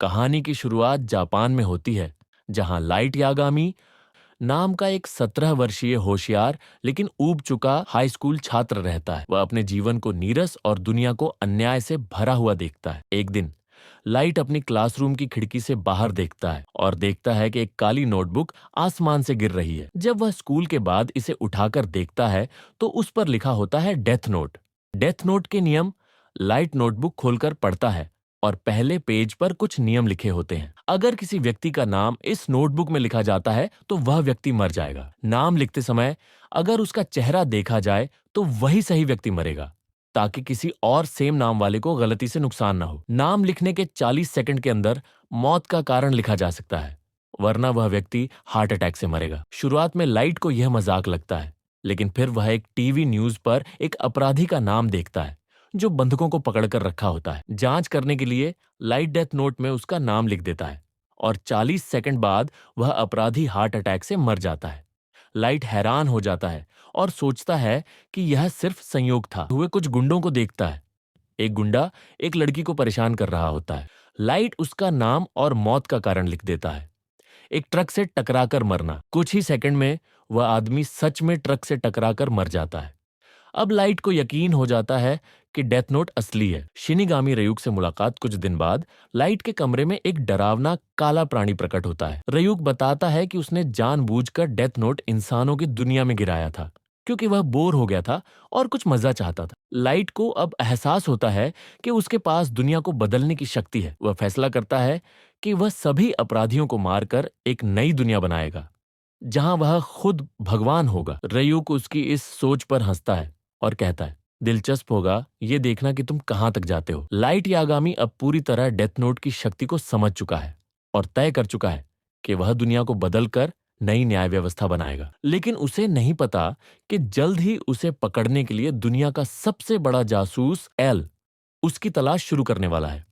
कहानी की शुरुआत जापान में होती है, जहां लाइट यागामी नाम का एक 17 वर्षीय होशियार लेकिन ऊब चुका हाई स्कूल छात्र रहता है। वह अपने जीवन को नीरस और दुनिया को अन्याय से भरा हुआ देखता है। एक दिन लाइट अपनी क्लासरूम की खिड़की से बाहर देखता है और देखता है कि एक काली नोटबुक आसमान से गिर रही है। जब वह स्कूल के बाद इसे उठाकर देखता है तो उस पर लिखा होता है डेथ नोट। डेथ नोट के नियम लाइट नोटबुक खोलकर पढ़ता है और पहले पेज पर कुछ नियम लिखे होते हैं। अगर किसी व्यक्ति का नाम इस नोटबुक में लिखा जाता है तो वह व्यक्ति मर जाएगा। नाम लिखते समय अगर उसका चेहरा देखा जाए तो वही सही व्यक्ति मरेगा, ताकि किसी और सेम नाम वाले को गलती से नुकसान ना हो। नाम लिखने के 40 सेकंड के अंदर मौत का कारण लिखा जा सकता है, वरना वह व्यक्ति हार्ट अटैक से मरेगा। शुरुआत में लाइट को यह मजाक लगता है, लेकिन फिर वह एक टीवी न्यूज पर एक अपराधी का नाम देखता है जो बंधकों को पकड़कर रखा होता है। जांच करने के लिए लाइट डेथ नोट में उसका नाम लिख देता है और 40 सेकंड बाद वह अपराधी हार्ट अटैक से मर जाता है। लाइट हैरान हो जाता है और सोचता है कि यह सिर्फ संयोग था। हुए कुछ गुंडों को देखता है। एक गुंडा एक लड़की को परेशान कर रहा होता है। लाइट उसका नाम और मौत का कारण लिख देता है। एक ट्रक से टकराकर मरना। कुछ ही सेकंड में वह आदमी सच में ट्रक से टकराकर मर जाता है। अब लाइट को यकीन हो जाता है कि डेथ नोट असली है। शिनिगामी रयूक से मुलाकात कुछ दिन बाद लाइट के कमरे में एक डरावना काला प्राणी प्रकट होता है। रयूक बताता है कि उसने जानबूझकर डेथ नोट इंसानों की दुनिया में गिराया था, क्योंकि वह बोर हो गया था और कुछ मजा चाहता था। लाइट को अब एहसास होता है कि उसके पास दुनिया को बदलने की शक्ति है। वह फैसला करता है कि वह सभी अपराधियों को मारकर एक नई दुनिया बनाएगा, जहां वह खुद भगवान होगा। रयूक उसकी इस सोच पर हंसता है और कहता है, दिलचस्प होगा ये देखना कि तुम कहां तक जाते हो। लाइट यागामी अब पूरी तरह डेथ नोट की शक्ति को समझ चुका है और तय कर चुका है कि वह दुनिया को बदलकर नई न्याय व्यवस्था बनाएगा। लेकिन उसे नहीं पता कि जल्द ही उसे पकड़ने के लिए दुनिया का सबसे बड़ा जासूस एल उसकी तलाश शुरू करने वाला है।